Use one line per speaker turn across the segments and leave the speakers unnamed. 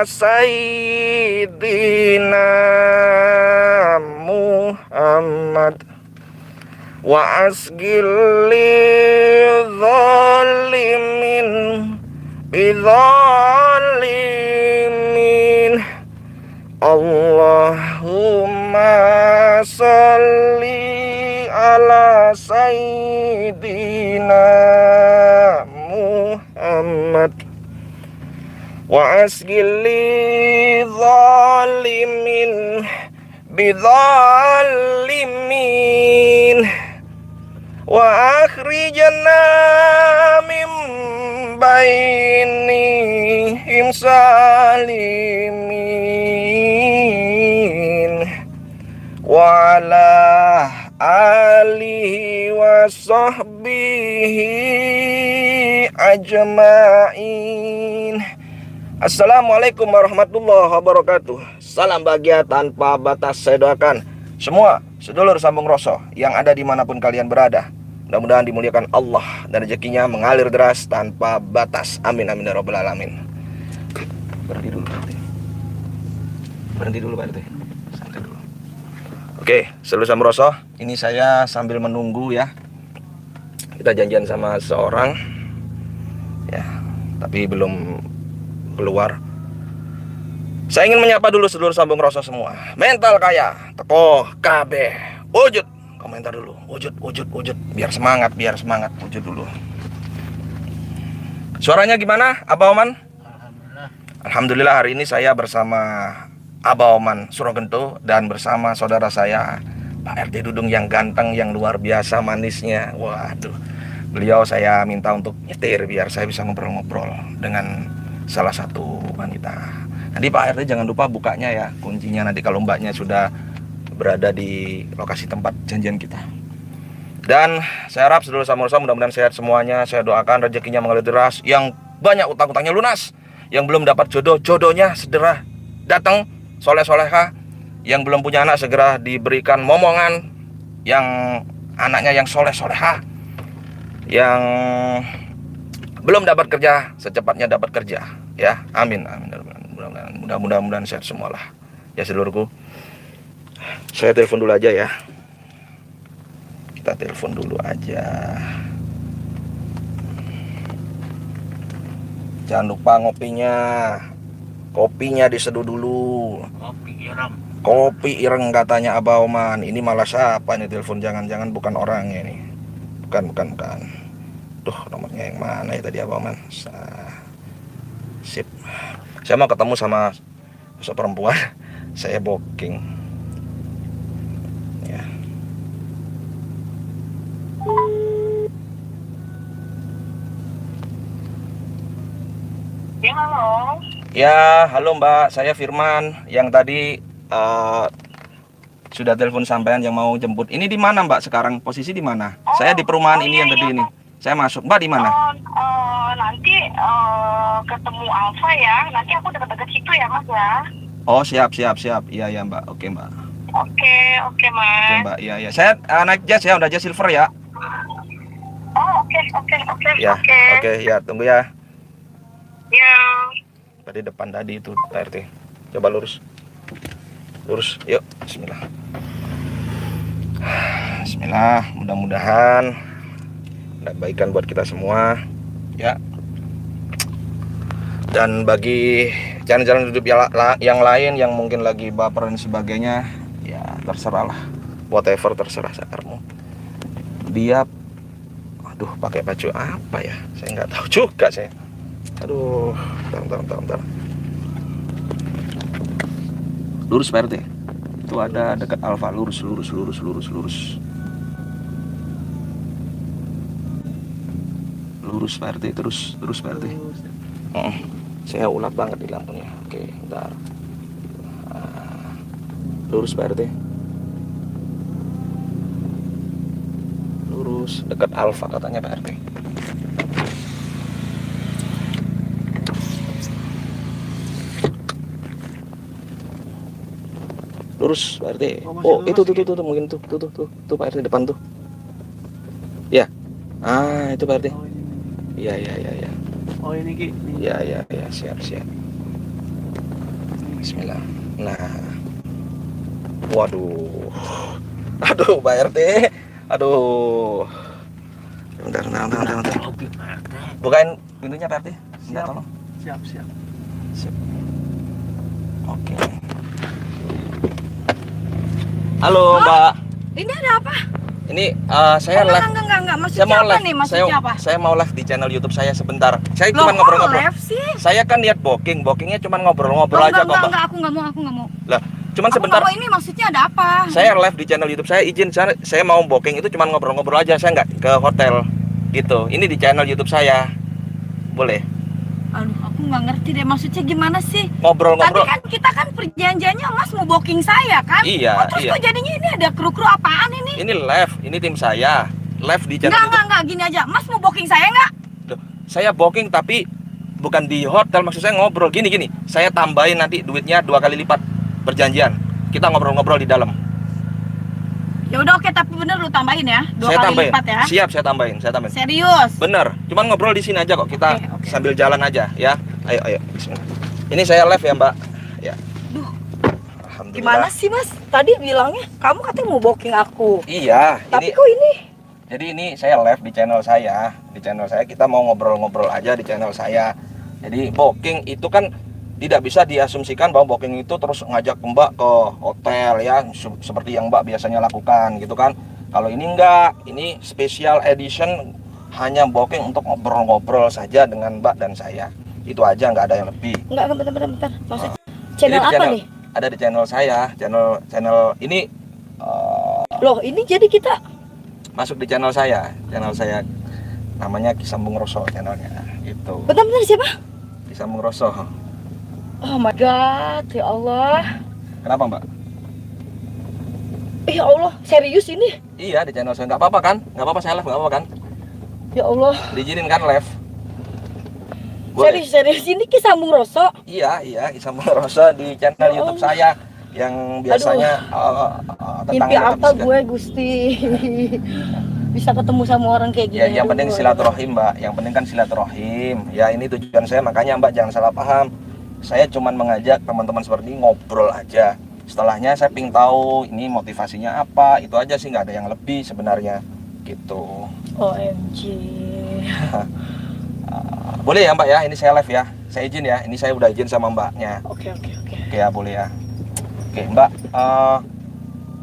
sayyidina Muhammad wa asgil lidzalimin bidzalimin. Allahumma sholli ala sayyidina Muhammad wa asgil lidzalimin bidzalimin wa akhrijna min bainihim salimin wa ala alihi wa sahbihi ajma'in. Assalamualaikum warahmatullahi wabarakatuh. Salam bahagia tanpa batas. Saya doakan semua sedulur sambung rasa yang ada dimanapun kalian berada, mudah-mudahan dimuliakan Allah dan rezekinya mengalir deras tanpa batas. Amin amin ya rabbal alamin. Berhenti dulu Pak RT. Berhenti dulu Pak RT. Santai dulu. Oke, sedulur sambung rasa, ini saya sambil menunggu ya. Kita janjian sama seorang ya, tapi belum keluar. Saya ingin menyapa dulu sedulur sambung rasa semua. Mental kaya teko KB wujud. Komentar dulu, wujud. Biar semangat, wujud dulu. Suaranya gimana, Abah Oman? Alhamdulillah, hari ini saya bersama Abah Oman Surogento dan bersama saudara saya Pak RT Dudung yang ganteng, yang luar biasa manisnya. Waduh, beliau saya minta untuk nyetir biar saya bisa ngobrol-ngobrol dengan salah satu wanita. Nanti Pak RT jangan lupa bukanya ya, kuncinya nanti kalau mbaknya sudah berada di lokasi tempat janjian kita. Dan saya harap sedulur samursa mudah-mudahan sehat semuanya. Saya doakan rezekinya mengalir deras, yang banyak utang-utangnya lunas, yang belum dapat jodoh, jodohnya segera datang, soleh-soleha, yang belum punya anak segera diberikan momongan, yang anaknya yang soleh-soleha, yang belum dapat kerja secepatnya dapat kerja ya. Amin amin. Mudah-mudahan sehat semualah ya sedulurku. Saya telepon dulu aja ya. Kita telepon dulu aja. Jangan lupa ngopinya. Kopinya diseduh dulu. Kopi ireng katanya Abah Oman. Ini malah siapa nih telepon? Jangan-jangan bukan orangnya nih. Bukan. Tuh, nomornya yang mana ya tadi Abah Oman? Sip. Saya mau ketemu sama sosok perempuan. Saya booking. Ya.
Ya, halo.
Ya, halo Mbak. Saya Firman yang tadi sudah telepon sampean yang mau jemput. Ini di mana Mbak sekarang? Posisi di mana? Saya di perumahan ini yang gede ini. Saya masuk. Mbak di mana?
Nanti ketemu Alfa ya. Nanti aku dekat-dekat situ ya Mas ya.
Oh siap. Iya Mbak. Oke Mbak.
Oke Mas.
Oke Mbak. Iya. Saya naik jas ya, udah jas silver ya.
Oh oke.
Ya. Oke ya, tunggu ya.
Ya.
Tadi depan tadi itu Pak RT. Coba lurus. Yuk. Bismillah. Mudah-mudahan ada kebaikan buat kita semua ya. Dan bagi jalan-jalan hidup yang lain yang mungkin lagi baper dan sebagainya, ya terserah lah, whatever, terserah sakarmu. Dia pakai baju apa ya, saya nggak tahu juga saya. Bentar. Lurus Pak RT, itu ada dekat Alfa. Lurus. Lurus Pak RT, terus Pak RT. Saya ulat banget di lampunya. Oke, bentar. Lurus Pak RT. Lurus dekat Alfa katanya Pak RT. Lurus Pak RT. Oh, itu tuh mungkin tuh Pak RT depan tuh. Ya. Itu Pak RT. Iya.
Oh ini Ki.
Iya, siap. Bismillah. Nah. Waduh. Aduh, Pak RT. Aduh. Bentar. Bukain pintunya, Pak RT. Siap, tolong.
Siap.
Siap. Oke. Halo, Mbak.
Ini ada apa?
Ini saya live.
Enggak.
Saya
Maksudnya
mau
apa
live.
nih? Maksudnya apa?
Saya mau live di channel YouTube saya sebentar. Saya
Loh,
cuma
kok
ngobrol-ngobrol.
live sih?
Saya kan lihat bookingnya cuma ngobrol-ngobrol
Oh,
aja kok, Mbak.
enggak, aku nggak mau.
Lah, cuman
Aku
sebentar.
nggak mau, ini maksudnya ada apa?
Saya live di channel YouTube saya, izin saya mau booking itu cuma ngobrol-ngobrol aja, saya nggak ke hotel gitu. Ini di channel YouTube saya. Boleh
Aduh, aku nggak ngerti deh maksudnya gimana sih? Tadi
ngobrol-ngobrol.
kan kita kan perjanjiannya Mas mau booking saya kan?
Iya,
Terus
iya.
kok jadinya ini ada kru-kru apaan ini?
Ini live, ini tim saya. Live di channel YouTube.
Enggak, gini aja. Mas mau booking saya nggak?
Loh, saya booking tapi bukan di hotel, maksud saya ngobrol gini. Saya tambahin nanti duitnya 2 kali lipat. Perjanjian. Kita ngobrol-ngobrol di dalam.
Ya udah oke, tapi bener lu tambahin ya. 2
Saya
kali
tambahin.
lipat ya.
Siap, saya tambahin.
Serius?
Bener, cuman ngobrol di sini aja kok. Kita
Oke.
sambil jalan aja ya. Ayo. Bismillah. Ini saya live ya, Mbak. Ya.
Duh,
Alhamdulillah.
gimana sih Mas? Tadi bilangnya kamu katanya mau booking aku.
Iya,
Tapi
ini
kok ini?
jadi ini saya live di channel saya. Di channel saya kita mau ngobrol-ngobrol aja di channel saya. Jadi booking itu kan tidak bisa diasumsikan bahwa booking itu terus ngajak Mbak ke hotel ya, seperti yang Mbak biasanya lakukan gitu kan. Kalau ini enggak, ini special edition, hanya booking untuk ngobrol-ngobrol saja dengan Mbak dan saya. Itu aja, nggak ada yang lebih.
Enggak, bentar. Maksudnya
Jadi
channel
di
apa nih?
Ada di channel saya, channel ini
Loh, ini jadi kita
masuk di channel saya namanya Kisambung Roso channelnya gitu.
bentar siapa?
Kisambung Roso.
Oh my god, ya Allah.
Kenapa, Mbak?
Ya Allah, serius ini?
Iya, di channel saya. Nggak apa-apa kan? Nggak apa-apa saya live, nggak apa-apa kan?
Ya Allah.
Diizinin kan live? Boleh?
Serius ini Kisambung Roso.
Iya, Kisambung Roso di channel
Ya
YouTube
Allah.
saya yang biasanya tentang
Mimpi apa
metafisika.
gue Gusti? Bisa ketemu sama orang kayak gini.
Ya, yang penting
Aduh.
silaturahim, Mbak. Yang penting kan silaturahim. Ya, ini tujuan saya, makanya Mbak jangan salah paham. Saya cuman mengajak teman-teman seperti ini ngobrol aja. Setelahnya saya ping tahu ini motivasinya apa. Itu aja sih, nggak ada yang lebih sebenarnya. Gitu.
OMG.
Boleh ya, Mbak ya? Ini saya live ya. Saya izin ya. Ini saya udah izin sama Mbaknya.
Oke.
Oke ya, boleh ya. Oke, Mbak.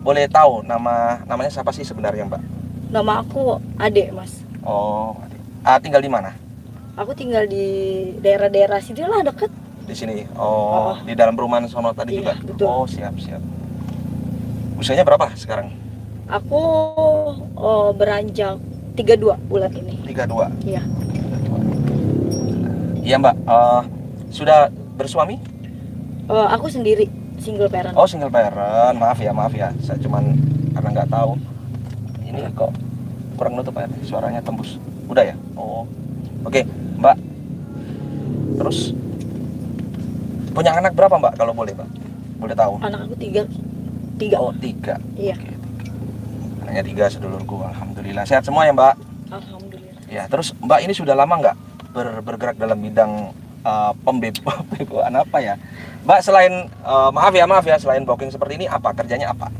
Boleh tahu namanya siapa sih sebenarnya, Mbak?
Nama aku Ade, Mas.
Oh, tinggal di mana?
Aku tinggal di daerah-daerah sini lah, deket.
Di sini. Oh, di dalam perumahan sono tadi
Iya,
juga.
betul.
Oh, siap. Usianya berapa sekarang?
Aku beranjak 32 bulan ini.
32.
Iya.
Iya, Mbak. Sudah bersuami?
Aku sendiri, single parent.
Oh, single parent. Maaf ya. Saya cuman karena nggak tahu. Ini kok kurang nutup ya, suaranya tembus. Udah ya? Oh. Oke, Mbak. Terus punya anak berapa, Mbak, kalau boleh, Mbak? Boleh tahu?
Anak aku tiga.
Oh, 3.
Iya.
Oke, 3. Anaknya 3 sedulurku. Alhamdulillah. Sehat semua ya, Mbak?
Alhamdulillah.
Ya, terus Mbak ini sudah lama nggak bergerak dalam bidang pembebasan apa ya? Mbak, selain maaf ya, selain booking seperti ini, apa kerjanya apa?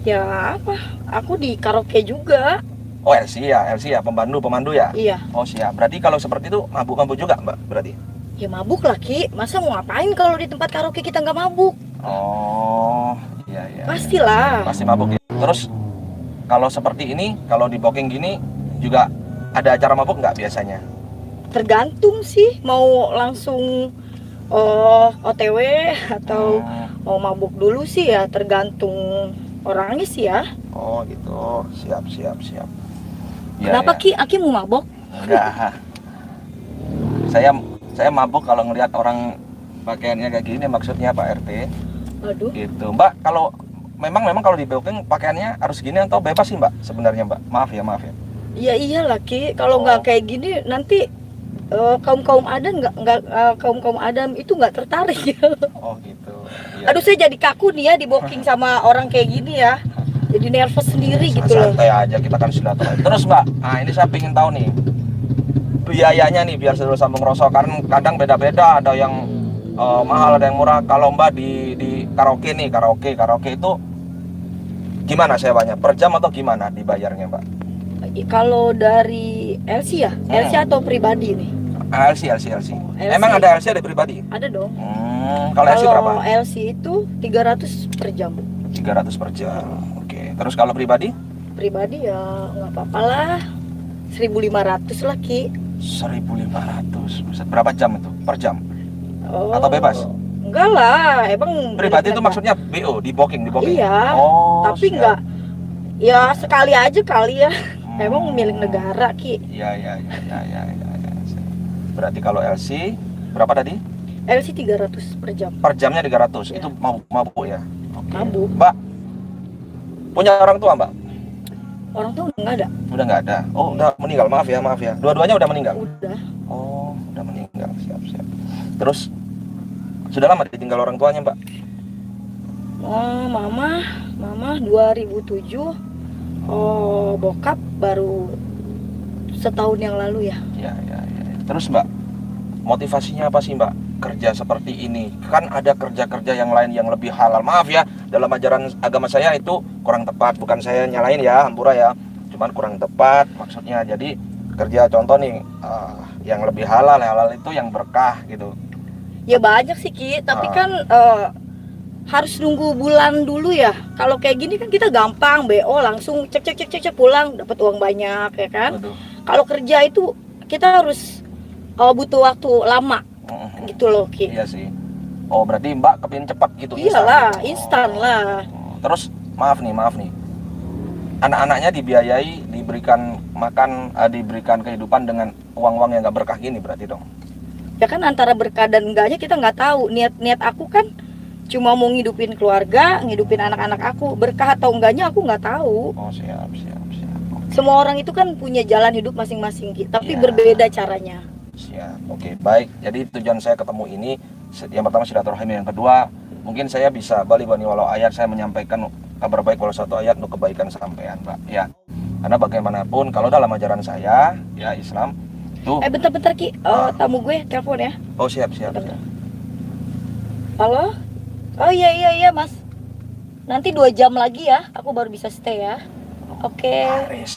Ya apa? Aku di karaoke juga.
Oh, LC ya, pemandu ya?
Iya.
Oh, siap. Berarti kalau seperti itu mabuk-mabuk juga, Mbak, berarti?
Ya mabuk lah Ki. Masa mau ngapain kalau di tempat karaoke kita nggak mabuk?
Oh, iya.
Pastilah.
Pasti mabuk ya. Terus kalau seperti ini, kalau di booking gini juga ada acara mabuk nggak biasanya?
Tergantung sih mau langsung OTW atau mau mabuk dulu sih ya, tergantung orangnya sih ya.
Oh, gitu. Siap. Ya,
Kenapa
ya.
Ki? Aki mau mabok?
Enggak. Saya mabuk kalau ngelihat orang pakaiannya kayak gini, maksudnya Pak RT.
Aduh.
Gitu. Mbak, kalau memang kalau di booking pakaiannya harus gini atau bebas sih, Mbak? Sebenarnya, Mbak. Maaf ya.
Ya iyalah Ki. Kalau nggak kayak gini nanti kaum Adam kaum Adam itu nggak tertarik.
Oh, gitu. Iya.
Aduh, saya jadi kaku nih ya di booking sama orang kayak gini ya. Jadi nervous sendiri gitu loh.
Santai aja, kita kan silaturahim. Terus, Mbak, nah ini saya pengen tahu nih biayanya nih biar sambung rosok, kan kadang beda-beda, ada yang mahal, ada yang murah. Kalau Mbak di karaoke nih, karaoke itu gimana sewanya? Per jam atau gimana dibayarnya, Mbak?
Kalau dari LC ya, LC atau pribadi nih?
LC.
LC.
Emang ada LC ada pribadi?
Ada dong.
Kalau LC berapa?
Kalau LC itu 300 per jam.
300 per jam. Oke. Terus kalau pribadi?
Pribadi ya nggak apa-apa lah, 1.500 lah Ki.
1.500. Buset, berapa jam itu? Per jam?
Oh,
Atau bebas?
Enggak lah, emang
Pribadi itu maksudnya BO, di booking.
Iya,
Oh,
tapi
siap.
enggak. Ya sekali aja kali ya.
Hmm.
Emang milik negara Ki.
Iya. Berarti kalau LC berapa tadi?
LC 300 per jam.
Per jamnya 300.
Ya.
Itu mabuk ya? Oke.
Mabuk.
Mbak, punya orang tua, Mbak?
Orang tuh nggak ada.
Udah nggak ada. Oh, udah meninggal. Maaf ya. Dua-duanya udah meninggal.
Udah.
Oh, udah meninggal. Siap. Terus sudah lama ditinggal orang tuanya, Mbak?
Oh, mama 2007. Oh, bokap baru setahun yang lalu ya.
Ya. Terus Mbak, motivasinya apa sih Mbak kerja seperti ini? Kan ada kerja-kerja yang lain yang lebih halal. Maaf ya, dalam ajaran agama saya itu kurang tepat. Bukan saya nyalain ya, hampura ya. Cuman kurang tepat maksudnya. Jadi kerja contoh nih, yang lebih halal itu yang berkah gitu.
Ya banyak sih Ki, tapi kan harus nunggu bulan dulu ya. Kalau kayak gini kan kita gampang BO langsung cek pulang dapat uang banyak ya kan.
Waduh.
Kalau kerja itu kita harus butuh waktu lama gitu loh Ki.
Iya sih. Oh, berarti Mbak kepingin cepat gitu?
Iyalah,
gitu?
instan lah.
Terus maaf nih. Anak-anaknya dibiayai, diberikan makan, diberikan kehidupan dengan uang-uang yang gak berkah gini berarti dong?
Ya kan antara berkah dan enggaknya kita nggak tahu. Niat aku kan cuma mau ngidupin keluarga, ngidupin anak-anak aku. Berkah atau enggaknya aku nggak tahu.
Oh, siap.
Semua orang itu kan punya jalan hidup masing-masing, tapi
Ya.
berbeda caranya.
Siap. Oke, baik. Jadi tujuan saya ketemu ini, yang pertama silaturahmi, yang kedua mungkin saya bisa bali-bani walau ayat, saya menyampaikan kabar baik walau satu ayat untuk kebaikan sampean, Mbak. Ya. Karena bagaimanapun kalau dalam ajaran saya, ya Islam itu.
Bentar Ki, tamu gue telepon ya.
Oh, siap.
Halo? Oh iya Mas. Nanti 2 jam lagi ya, aku baru bisa stay ya. Oke.
Laris.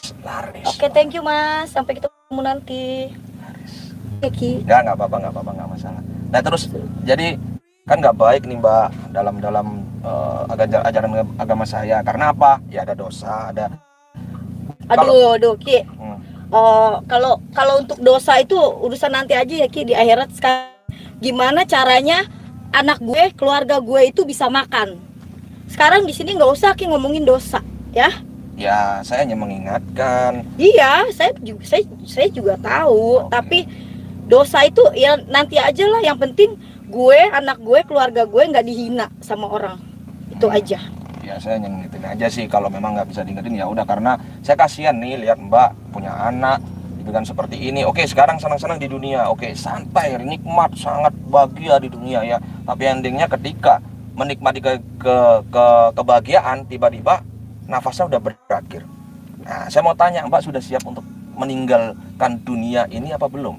Oke, thank you Mas. Sampai ketemu nanti.
Laris.
Oke Ki.
Nggak apa-apa, nggak masalah. Nah terus, jadi kan nggak baik nih Mbak dalam ajaran agama saya. Karena apa? Ya ada dosa, ada.
Aduh Ki. Kalau untuk dosa itu urusan nanti aja ya Ki, di akhirat. Sekarang gimana caranya anak gue, keluarga gue itu bisa makan? Sekarang di sini nggak usah Ki ngomongin dosa, ya?
Ya, saya hanya mengingatkan.
Iya, saya juga tahu.
Oke.
Tapi dosa itu ya nanti aja lah. Yang penting gue, anak gue, keluarga gue nggak dihina sama orang. Itu aja.
Ya, saya hanya ngingetin aja sih, kalau memang nggak bisa diingetin ya udah, karena saya kasihan nih lihat Mbak punya anak dengan seperti ini. Oke, sekarang senang-senang di dunia. Oke, santai, nikmat, sangat bahagia di dunia ya. Tapi endingnya ketika menikmati kebahagiaan, tiba-tiba nafasnya udah berakhir. Nah, saya mau tanya, Mbak sudah siap untuk meninggalkan dunia ini apa belum?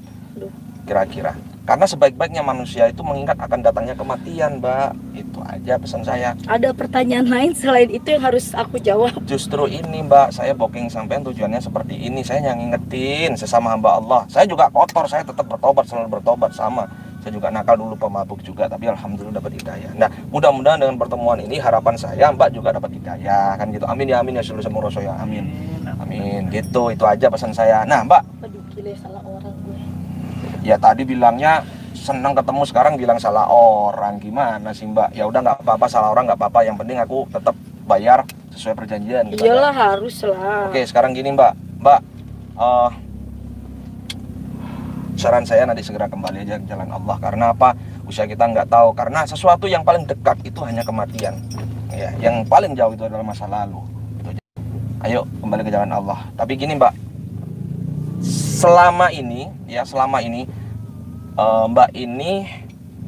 Kira-kira. Karena sebaik-baiknya manusia itu mengingat akan datangnya kematian, Mbak. Itu aja pesan saya.
Ada pertanyaan lain selain itu yang harus aku jawab?
Justru ini, Mbak, saya booking sampean tujuannya seperti ini. Saya yang ngingetin sesama hamba Allah. Saya juga kotor, saya tetap bertobat, selalu bertobat sama. Saya juga nakal dulu, pemabuk juga, tapi alhamdulillah dapat hidayah. Nah, mudah-mudahan dengan pertemuan ini harapan saya Mbak juga dapat hidayah, kan gitu. Amin ya seluruh semua rasul ya. Amin. Amin. Gitu, itu aja pesan saya. Nah, Mbak,
Aduh, gila, salah orang gue.
ya tadi bilangnya senang ketemu, sekarang bilang salah orang. Gimana sih, Mbak? Ya udah, nggak apa-apa, salah orang nggak apa-apa. Yang penting aku tetap bayar sesuai perjanjian gitu.
Iyalah, harus lah.
Oke, sekarang gini, Mbak, saran saya nanti segera kembali aja ke jalan Allah. Karena apa? Usia kita nggak tahu. Karena sesuatu yang paling dekat itu hanya kematian. Ya, yang paling jauh itu adalah masa lalu. Itu aja. Ayo kembali ke jalan Allah. Tapi gini, Mbak, selama ini Mbak ini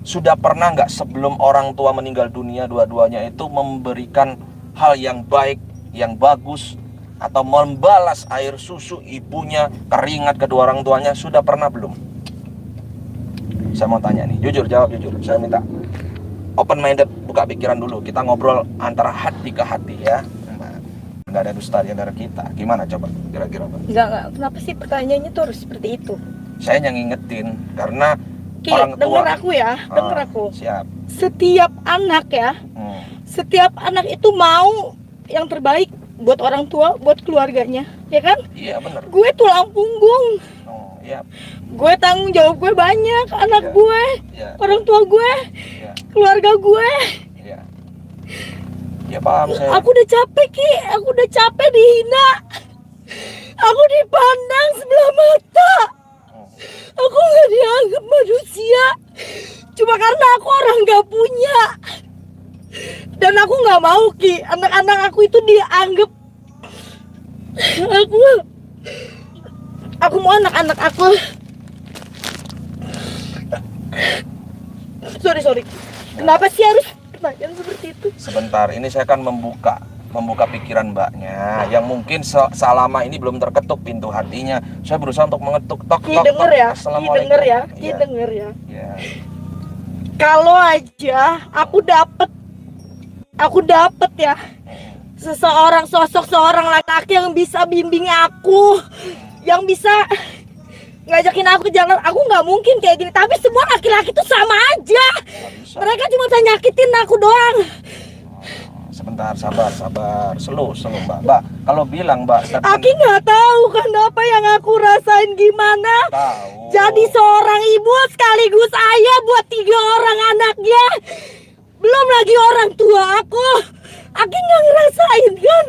sudah pernah nggak sebelum orang tua meninggal dunia dua-duanya itu memberikan hal yang baik, yang bagus, atau membalas air susu ibunya, keringat kedua orang tuanya, sudah pernah belum? saya mau tanya nih, jujur, jawab jujur. Saya minta open minded, buka pikiran dulu. Kita ngobrol antara hati ke hati ya. Nggak ada dusta di antara kita. Gimana coba kira-kira, Pak?
Enggak, kenapa sih pertanyaannya tuh harus seperti itu?
Saya yang ngingetin karena
Ki,
orang tua.
denger aku ya, denger aku.
Siap.
Setiap anak ya, setiap anak itu mau yang terbaik buat orang tua, buat keluarganya, ya kan?
Iya benar.
Gue tulang punggung,
Oh, iya.
gue tanggung jawab gue banyak, anak
Iya.
gue,
Iya.
orang tua gue,
Iya.
keluarga gue.
Iya. Ya paham saya.
Aku udah capek Ki, aku udah capek dihina, aku dipandang sebelah mata, aku nggak dianggap manusia, cuma karena aku orang nggak punya. Dan aku nggak mau Ki, anak-anak aku itu dianggap. Aku mau anak-anak aku. Sorry. Kenapa sih harus pertanyaan seperti itu?
Sebentar, ini saya akan membuka pikiran mbaknya yang mungkin selama ini belum terketuk pintu hatinya. Saya berusaha untuk mengetuk tok.
Ki denger ya, Ki
Assalamualaikum.
denger ya, Ki
Iya.
denger ya.
Iya.
Kalau aja aku dapet ya sosok seorang laki-laki yang bisa bimbing aku, yang bisa ngajakin aku jalan. Aku nggak mungkin kayak gini. Tapi semua laki-laki itu sama aja.
Nggak bisa.
Mereka cuma bisa nyakitin aku doang.
Sebentar, sabar. Slow, Mbak. Kalau bilang, Mbak, statement-
Aki nggak tahu kan apa yang aku rasain gimana.
tahu.
Jadi seorang ibu sekaligus ayah buat 3 orang anaknya. Belum lagi orang tua aku. Aki nggak ngerasain kan?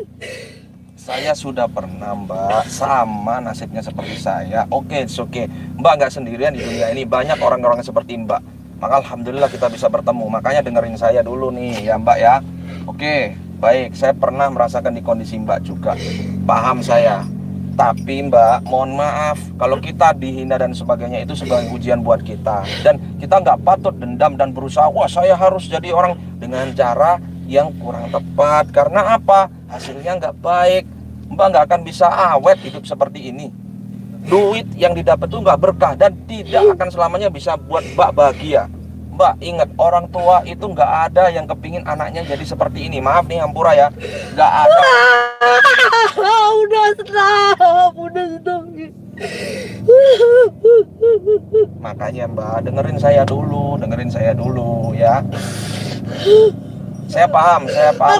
Saya sudah pernah, Mbak, sama nasibnya seperti saya. Oke, it's okay. Mbak nggak sendirian di dunia ini, banyak orang-orang seperti Mbak. Maka alhamdulillah kita bisa bertemu. Makanya dengerin saya dulu nih ya, Mbak ya. Oke, baik. Saya pernah merasakan di kondisi Mbak juga. Paham saya. Tapi Mbak, mohon maaf, kalau kita dihina dan sebagainya itu sebagai ujian buat kita. Dan kita nggak patut dendam dan berusaha, wah saya harus jadi orang dengan cara yang kurang tepat. Karena apa? Hasilnya nggak baik. Mbak nggak akan bisa awet hidup seperti ini. Duit yang didapat itu nggak berkah dan tidak akan selamanya bisa buat Mbak bahagia. Mbak ingat, orang tua itu nggak ada yang kepingin anaknya jadi seperti ini. Maaf nih Hampura ya, nggak ada.
Udah stop.
Makanya Mbak, dengerin saya dulu ya. Saya paham.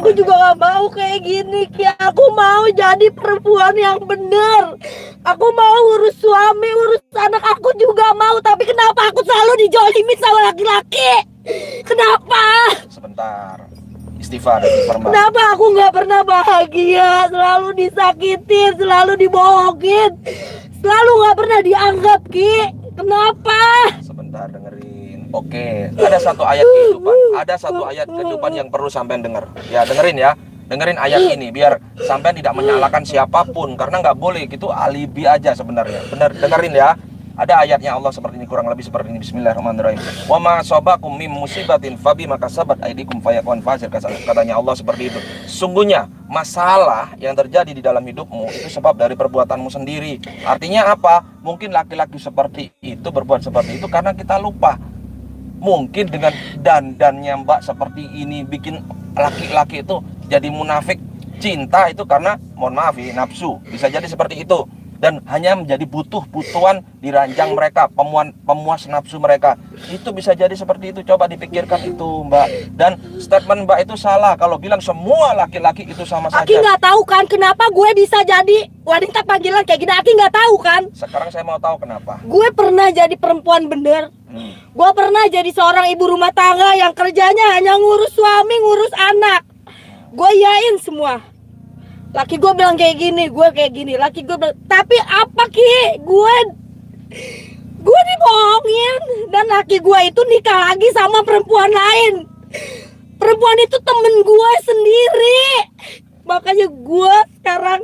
Aku juga gak mau kayak gini Ki. Aku mau jadi perempuan yang bener. Aku mau urus suami, urus anak aku juga mau. Tapi kenapa aku selalu dijolimin sama laki-laki? Kenapa?
Sebentar. Istighfar Mbak.
Kenapa aku gak pernah bahagia? Selalu disakitin, selalu dibohongin, selalu gak pernah dianggap Ki. Kenapa?
Sebentar, dengerin. Oke, ada satu ayat kehidupan yang perlu sampean denger. Ya, dengerin ayat ini biar sampean tidak menyalahkan siapapun, karena nggak boleh gitu alibi aja sebenarnya. Bener, dengerin ya. Ada ayatnya Allah seperti ini, kurang lebih seperti ini. Bismillahirrahmanirrahim. Wa ma asabakum min musibatin fabima kasabat aydikum fayakun fasir. Katanya Allah seperti itu. Sungguhnya masalah yang terjadi di dalam hidupmu itu sebab dari perbuatanmu sendiri. Artinya apa? Mungkin laki-laki seperti itu berbuat seperti itu karena kita lupa. Mungkin dengan dandannya Mbak seperti ini bikin laki-laki itu jadi munafik cinta itu karena, mohon maaf ya, nafsu. Bisa jadi seperti itu. Dan hanya menjadi butuh-butuhan di ranjang mereka, pemuas nafsu mereka. Itu bisa jadi seperti itu. Coba dipikirkan itu Mbak. Dan statement Mbak itu salah kalau bilang semua laki-laki itu sama saja.
Aki nggak tahu kan kenapa gue bisa jadi wanita panggilan kayak gini. Aki nggak tahu kan.
Sekarang saya mau tahu kenapa.
Gue pernah jadi perempuan bener. Gue pernah jadi seorang ibu rumah tangga yang kerjanya hanya ngurus suami, ngurus anak. Gue yain semua. Laki gue bilang kayak gini, gue kayak gini. Laki gue bilang, tapi apa Ki? Gue dibohongin. Dan laki gue itu nikah lagi sama perempuan lain. Perempuan itu temen gue sendiri. Makanya gue sekarang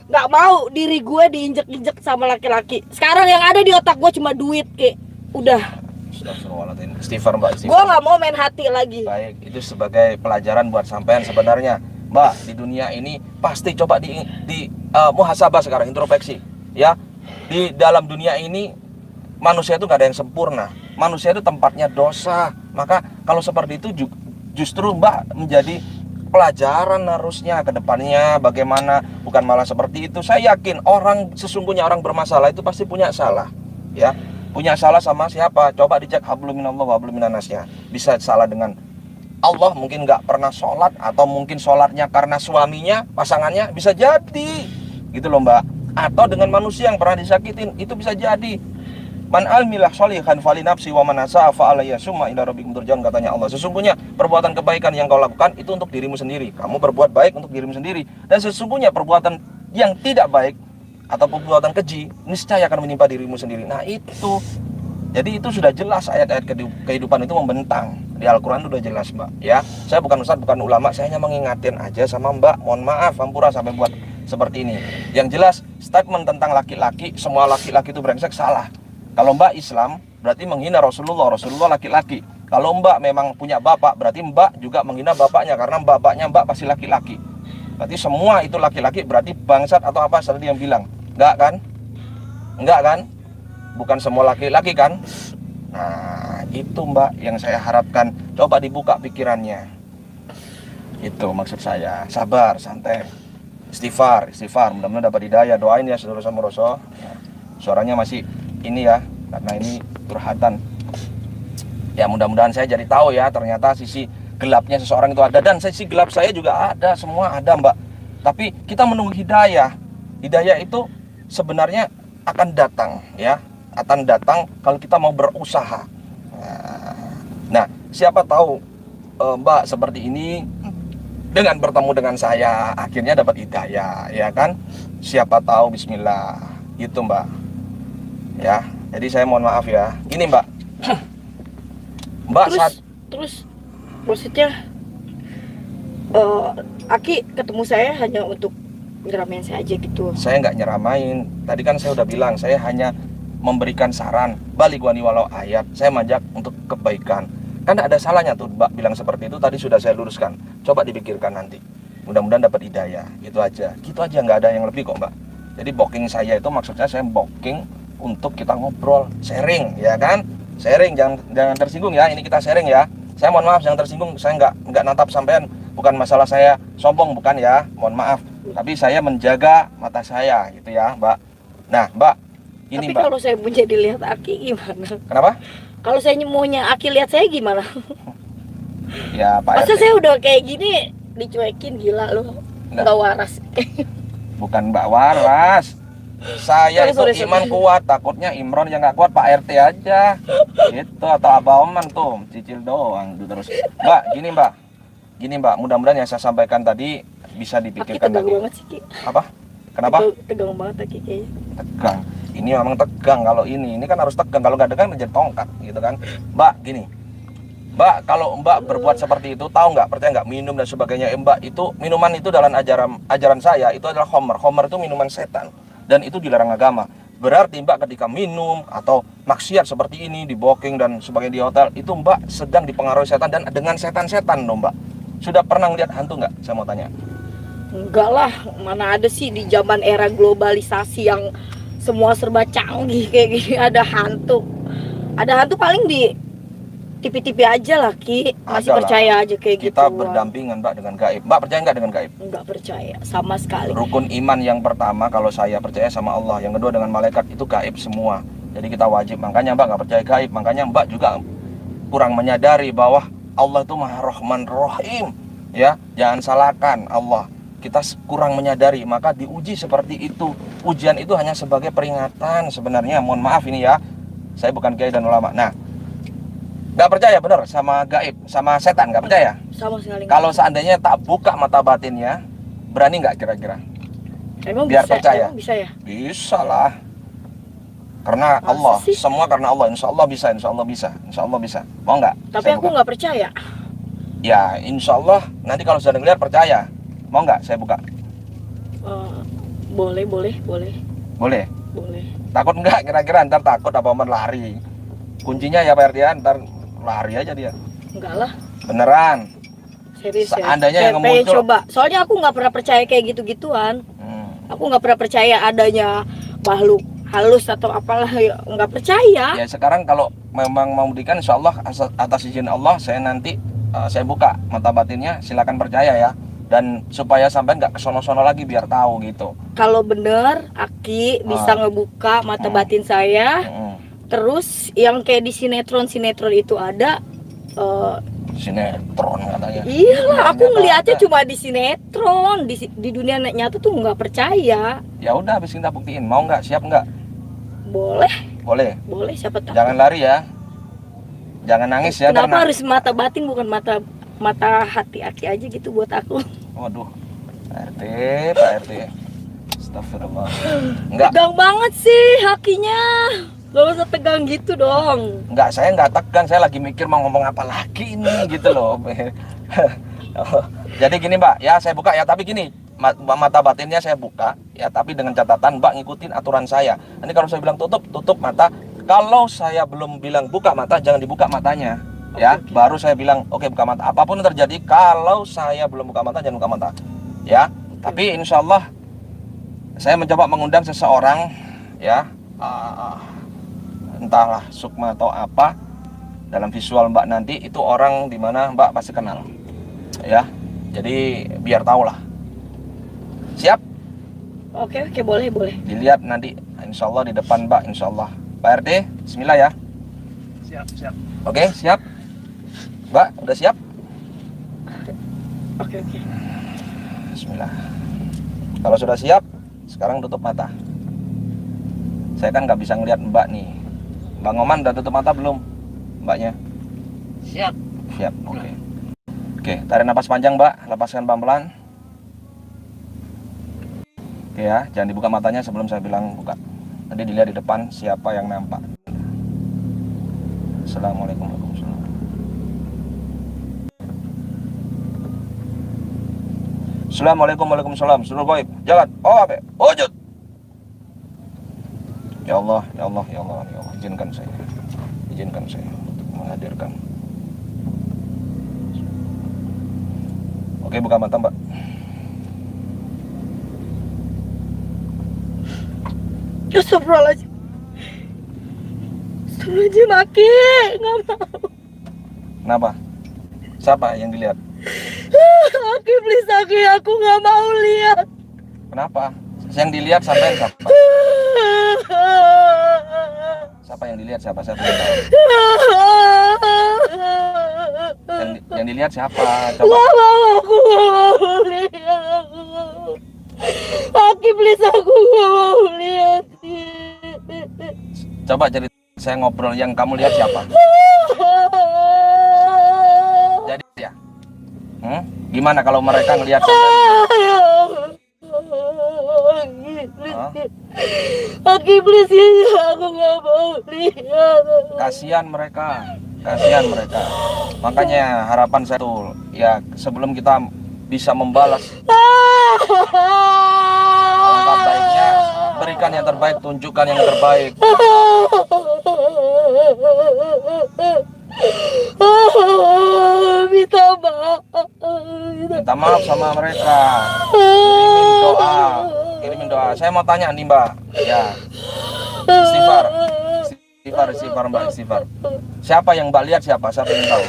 gak mau diri gue diinjek-injek sama laki-laki. Sekarang yang ada di otak gue cuma duit Ki. Udah.
Astagfirullahaladzim. Istighfar Mbak, istighfar.
Gue gak mau main hati lagi.
Baik, itu sebagai pelajaran buat sampean sebenarnya. Mbak, di dunia ini pasti coba di muhasabah sekarang, introspeksi. Ya, di dalam dunia ini manusia itu nggak ada yang sempurna. Manusia itu tempatnya dosa. Maka kalau seperti itu justru Mbak menjadi pelajaran harusnya ke depannya bagaimana, bukan malah seperti itu. Saya yakin sesungguhnya orang bermasalah itu pasti punya salah, ya. Punya salah sama siapa? Coba dicek hablum minallah wa hablum minannasnya. Bisa salah dengan Allah, mungkin nggak pernah sholat, atau mungkin sholatnya karena suaminya, pasangannya, bisa jadi gitu loh Mbak. Atau dengan manusia yang pernah disakitin, itu bisa jadi. Man almilah sholihan fali nafsi wa man asaa fa alayya summa ila rabbikum turja'un, katanya Allah. Sesungguhnya perbuatan kebaikan yang kau lakukan itu untuk dirimu sendiri. Kamu berbuat baik untuk dirimu sendiri. Dan sesungguhnya perbuatan yang tidak baik atau perbuatan keji niscaya akan menimpa dirimu sendiri. Nah itu, jadi itu sudah jelas ayat-ayat kehidupan itu membentang di Al-Quran, itu sudah jelas Mbak, ya. Saya bukan ustadz, bukan ulama, saya hanya mengingatin aja sama Mbak. Mohon maaf Ampura sampai buat seperti ini. Yang jelas statement tentang laki-laki, semua laki-laki itu brengsek, salah. Kalau Mbak Islam berarti menghina Rasulullah laki-laki. Kalau Mbak memang punya bapak, berarti Mbak juga menghina bapaknya, karena bapaknya Mbak pasti laki-laki. Berarti semua itu laki-laki, berarti bangsat atau apa tadi yang bilang. Enggak kan? Enggak kan? Bukan semua laki-laki kan? Nah, itu Mbak yang saya harapkan. Coba dibuka pikirannya. Itu maksud saya. Sabar, santai. Istighfar. Mudah-mudahan dapat hidayah. Doain ya saudara sama Rasul. Suaranya masih ini ya, karena ini curhatan. Ya mudah-mudahan saya jadi tahu ya, ternyata sisi gelapnya seseorang itu ada, dan sisi gelap saya juga ada, semua ada Mbak. Tapi kita menunggu hidayah. Hidayah itu sebenarnya akan datang ya, akan datang kalau kita mau berusaha. Nah, siapa tahu Mbak seperti ini dengan bertemu dengan saya akhirnya dapat hidayah, ya kan? Siapa tahu, bismillah. Gitu Mbak. Ya, jadi saya mohon maaf ya. Ini Mbak. Mbak
terus maksudnya Aki ketemu saya hanya untuk nyeramain saya aja gitu.
Saya nggak nyeramain. Tadi kan saya udah bilang, saya hanya memberikan saran. Balik wani walau ayat. Saya majak untuk kebaikan. Kan ada salahnya tuh Mbak bilang seperti itu. Tadi sudah saya luruskan. Coba dipikirkan nanti. Mudah-mudahan dapat hidayah. Gitu aja. Gitu aja, nggak ada yang lebih kok Mbak. Jadi booking saya itu maksudnya saya booking untuk kita ngobrol, sharing, ya kan? Sharing, jangan tersinggung ya. Ini kita sharing ya. Saya mohon maaf, jangan tersinggung. Saya nggak natap sampean. Bukan masalah saya sombong, bukan ya. Mohon maaf. Tapi saya menjaga mata saya gitu ya Mbak. Nah Mbak, ini
tapi
Mbak,
kalau saya mau jadi lihat Aki gimana?
kenapa?
Kalau saya maunya Aki lihat saya gimana?
Ya Pak
Masa
RT,
saya udah kayak gini dicuekin, gila loh. Nggak waras.
bukan Mbak waras. Saya
Sorry.
itu iman kuat, takutnya Imron yang nggak kuat Pak RT aja gitu, atau Abah Oman tuh cicil doang tuh terus. Mbak, gini Mbak, mudah-mudahan yang saya sampaikan tadi bisa
Aki
dipikirkan
tegang
lagi.
banget sih Ki.
Apa? Kenapa?
Tegang banget Aki kayaknya.
Tegang. Ini memang tegang. Kalau ini kan harus tegang. Kalau nggak tegang menjadi tongkat gitu kan. Mbak, gini Mbak, kalau Mbak berbuat seperti itu, tahu nggak, percaya nggak, minum dan sebagainya, Mbak, itu minuman itu dalam ajaran saya itu adalah khamr. Khamr itu minuman setan dan itu dilarang agama. Berarti Mbak ketika minum atau maksiat seperti ini di booking dan sebagainya di hotel, itu Mbak sedang dipengaruhi setan, dan dengan setan-setan loh Mbak. Sudah pernah ngeliat hantu nggak? Saya mau tanya.
Enggak lah, mana ada sih di zaman era globalisasi yang semua serba canggih kayak gini ada hantu. Ada hantu paling di TV-TV aja lah Ki. Masih
Adalah.
percaya aja kayak gitu.
Kita berdampingan Mbak dengan gaib. Mbak percaya nggak dengan gaib?
Enggak percaya sama sekali.
Rukun iman yang pertama kalau saya percaya sama Allah, yang kedua dengan malaikat, itu gaib semua. Jadi kita wajib. Makanya Mbak nggak percaya gaib. Makanya Mbak juga kurang menyadari bahwa Allah itu Maha Rahman Rahim. Ya, jangan salahkan Allah. Kita kurang menyadari, maka diuji seperti itu. Ujian itu hanya sebagai peringatan sebenarnya. Mohon maaf ini ya, saya bukan kiai dan ulama. Nah, nggak percaya bener sama gaib, sama setan, nggak percaya?
Sama sekali.
Kalau seandainya tak buka mata batinnya, berani nggak kira-kira?
Emang
biar
bisa,
percaya.
Emang bisa ya?
Bisa lah. Karena
Masa
Allah,
sih?
semua karena Allah. Insya Allah bisa, insya Allah bisa, insya Allah bisa. Mau nggak?
Tapi
Saya
aku
buka.
nggak percaya.
Ya, insya Allah nanti kalau sudah ngeliat percaya. Mau nggak? Saya buka.
Boleh.
Boleh.
Boleh.
Takut nggak kira-kira? Ntar takut apa Oman lari. Kuncinya ya Pak RT, ntar lari aja dia.
Enggak lah.
Beneran.
Serius ya.
Seandainya yang
Pengen
muncul.
coba. Soalnya aku nggak pernah percaya kayak gitu-gituan.
Hmm.
Aku nggak pernah percaya adanya makhluk halus atau apalah, ya nggak percaya.
Ya sekarang kalau memang mau berikan, insya Allah atas izin Allah saya nanti saya buka mata batinnya, silakan percaya ya. Dan supaya sampai nggak kesono-sono lagi biar tahu gitu.
Kalau bener Aki bisa ngebuka mata batin saya. Terus yang kayak di sinetron itu ada
Sinetron katanya.
iyalah, aku
Nyata
ngeliatnya
ada.
cuma di sinetron, di dunia nyata tuh nggak percaya.
Ya udah, habis kita buktiin. Mau nggak? Siap nggak?
Boleh,
Boleh.
boleh, siapa tahu.
Jangan lari ya. Jangan nangis ya.
Kenapa
karena...
harus mata batin bukan mata hati Aki aja gitu buat aku?
Waduh, Pak RT. Astagfirullah. Enggak,
Tegang banget sih hakinya. Gak usah tegang gitu dong.
enggak, saya enggak tegang. Saya lagi mikir mau ngomong apa lagi ini gitu loh. Jadi gini Mbak, ya saya buka ya. Tapi gini, mata batinnya saya buka ya. Tapi dengan catatan Mbak ngikutin aturan saya. Ini kalau saya bilang tutup mata. Kalau saya belum bilang buka mata, jangan dibuka matanya. Ya, baru saya bilang oke buka mata. Apapun yang terjadi, kalau saya belum buka mata, jangan buka mata. Ya, tapi insya Allah saya mencoba mengundang seseorang ya. Entahlah Sukma atau apa, dalam visual Mbak nanti itu orang dimana Mbak pasti kenal ya, jadi biar tahu lah. Siap?
Oke, boleh.
Dilihat nanti insya Allah di depan Mbak, insya Allah. Pak RT, bismillah ya.
Siap.
Oke, siap Mbak, udah siap?
Oke.
Bismillah. Kalau sudah siap, sekarang tutup mata. Saya kan nggak bisa ngelihat Mbak nih. Bang Oman udah tutup mata belum? Mbaknya?
Siap.
Siap, oke. Oke, tarik napas panjang Mbak, lepaskan pelan-pelan. Oke ya, jangan dibuka matanya sebelum saya bilang buka. Nanti dilihat di depan siapa yang nampak. Assalamualaikum warahmatullahi wabarakatuh. Assalamualaikum warahmatullahi wabarakatuh. Seluruh goib, jalan. Oh, apa? Wujud. Ya Allah, ya Allah, ya Allah, ya Allah, izinkan saya untuk menghadirkan. Oke, buka mata Mbak.
Astagfirullahaladzim. Astagfirullahaladzim, Aki. Nggak mau.
Kenapa? Siapa yang dilihat?
Aki, please Aki. Aku nggak mau lihat.
Kenapa? Yang dilihat sampai siapa? Siapa yang dilihat? Siapa? Saya belum tahu. Yang dilihat siapa? Coba.
Nggak mau, aku nggak mau lihat. Aki, please, aku nggak mau lihat.
Coba cerita, saya ngobrol. Yang kamu lihat siapa? Jadi ya. Gimana kalau mereka ngelihat
Aki, please, aku nggak mau lihat.
kasihan mereka. Makanya harapan saya tuh ya, sebelum kita bisa membalas, alangkah baiknya berikan yang terbaik, tunjukkan yang terbaik. Minta maaf sama mereka. Kirimin doa. Saya mau tanya nih Mbak. Ya. Istighfar Mbak, istighfar. Siapa yang Mbak lihat siapa? Siapa yang tahu?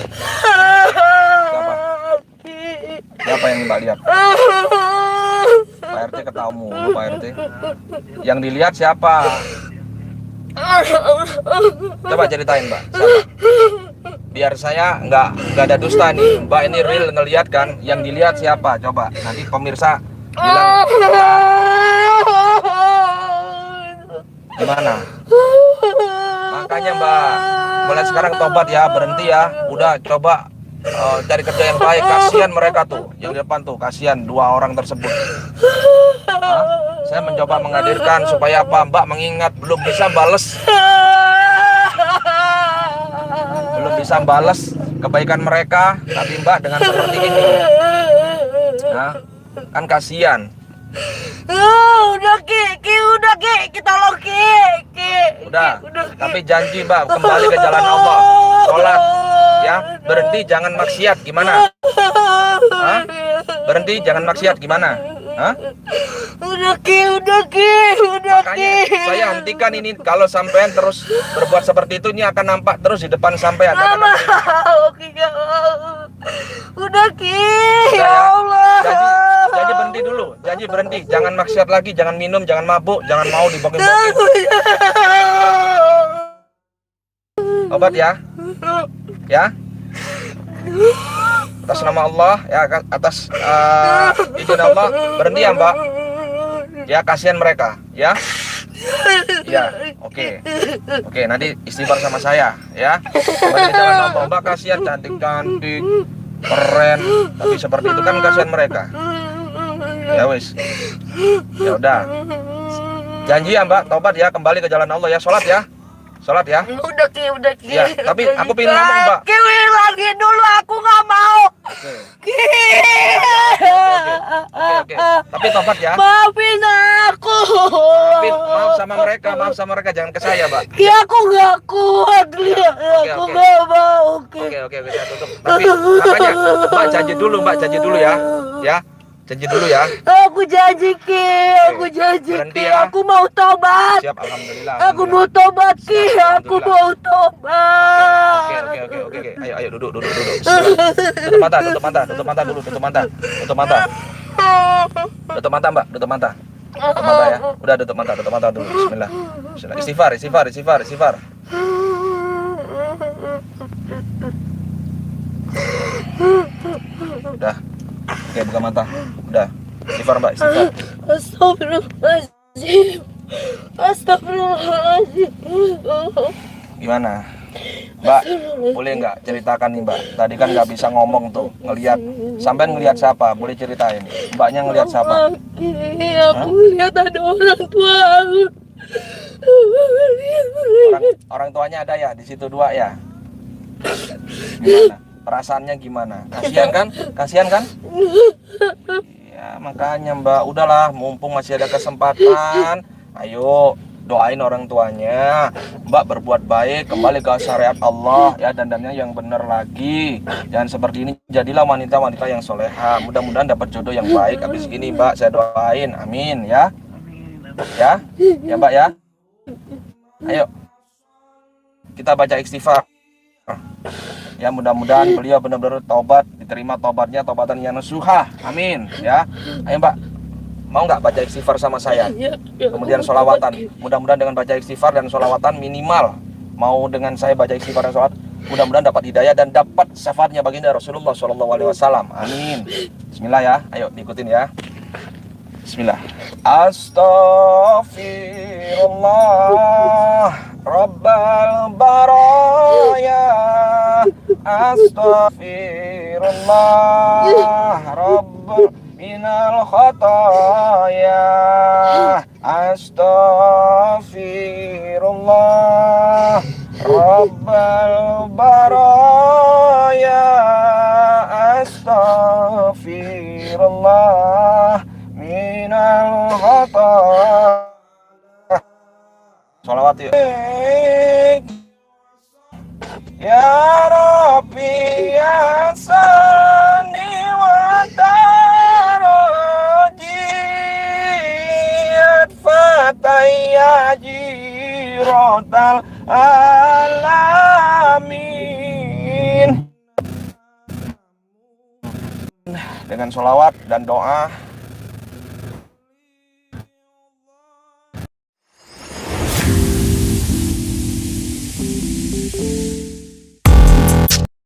Siapa yang Mbak lihat? Pak RT ketawa mulu, Pak RT. Yang dilihat siapa? Coba ceritain Mbak. Siapa? Biar saya nggak ada dusta nih. Mbak ini real ngelihat kan? Yang dilihat siapa? Coba nanti pemirsa bilang gimana? Makanya Mbak, mulai sekarang tobat ya, berhenti ya. Udah coba cari kerja yang baik. Kasihan mereka tuh yang di depan tuh, kasihan dua orang tersebut. Saya mencoba menghadirkan supaya apa? Mbak mengingat belum bisa balas kebaikan mereka, tapi Mbak dengan seperti ini, kan kasihan.
Udah Ki, kita lo Ki.
Udah, tapi janji Mbak kembali ke jalan Allah, sholat ya, berhenti jangan maksiat, gimana? Berhenti jangan maksiat, gimana? Hah?
Udah Ki.
Makanya saya hentikan ini. Kalau sampean terus berbuat seperti itu, ini akan nampak terus di depan sampean.
Nggak mau Ki, nggak mau. Udah Ki, ya
Udah, ya.
Allah.
Janji berhenti dulu. Janji berhenti. Jangan maksiat lagi. Jangan minum. Jangan mabuk. Jangan mau dibokin-bokin. Obat ya. Ya. Atas nama Allah, ya, atas izin Allah, berhenti ya Mbak. Ya, kasihan mereka, ya. Ya, oke. Oke, nanti istighfar sama saya, ya. Berhenti jangan nambah, Mbak, kasihan, cantik-cantik, keren. Tapi seperti itu kan kasihan mereka. Ya wis. Ya udah. Janji ya Mbak, taubat ya, kembali ke jalan Allah ya, sholat ya. Sholat ya.
Udah Ki.
Ya, tapi aku pengen ngomong Mbak.
Ki, lagi dulu, aku nggak mau.
Oke.
Ki.
Oke. Tapi tobat ya.
Maafin aku.
Maaf sama mereka, jangan ke saya, Mbak.
Ki, aku nggak kuat, Ki. Aku
oke.
nggak mau, Ki.
Oke, saya tutup. Tapi makanya Mbak janji dulu ya. Ya. Janji dulu ya.
Aku janji Ki, aku janji
Berhenti
Ki.
ya.
Aku mau tobat.
Siap, alhamdulillah.
Aku mau tobat Ki,
Siap,
aku
alhamdulillah.
mau tobat.
Oke. Ayo duduk. Bismillah. Tutup mata dulu, tutup mata. Tutup mata, Mbak, tutup mata. Tutup mata ya. Udah tutup mata dulu. Bismillah. Istighfar. Udah. Oke, buka mata. Udah. Istighfar, Mbak, istighfar.
Astagfirullahaladzim.
Gimana? Mbak, boleh nggak ceritakan nih Mbak? Tadi kan nggak bisa ngomong tuh, ngelihat. Sampai ngelihat siapa? Boleh ceritain. Mbaknya ngelihat siapa?
Aku lihat ada orang tua aku.
Orang tuanya ada ya di situ dua ya. Gimana? Perasaannya gimana? Kasihan kan? Ya makanya Mbak, udahlah, mumpung masih ada kesempatan, ayo doain orang tuanya. Mbak berbuat baik, kembali ke syariat Allah ya, dandannya yang benar lagi. Jangan seperti ini, jadilah wanita-wanita yang soleha. Mudah-mudahan dapat jodoh yang baik. Habis gini Mbak, saya doain, amin ya. Ya Mbak ya. Ayo kita baca istighfar. Ya mudah-mudahan beliau benar-benar taubat, diterima taubatnya, taubatan yang nasuha. Amin ya. Ayo Mbak, mau nggak baca istighfar sama saya? Kemudian sholawatan. Mudah-mudahan dengan baca istighfar dan sholawatan minimal, mau dengan saya baca istighfar dan sholawat, mudah-mudahan dapat hidayah dan dapat syafaatnya baginda Rasulullah SAW. Amin. Bismillah ya. Ayo diikutin ya. Bismillah. Astaghfirullah Rabbal baraya. Astaghfirullah Rabbal minal khataya. Astaghfirullah Rabbal baraya. Astaghfirullah minal khataya. Sholawat yuk. Ya Rabbi ya sani wa tarajiyat fataya jirotal alamin. Dengan sholawat dan doa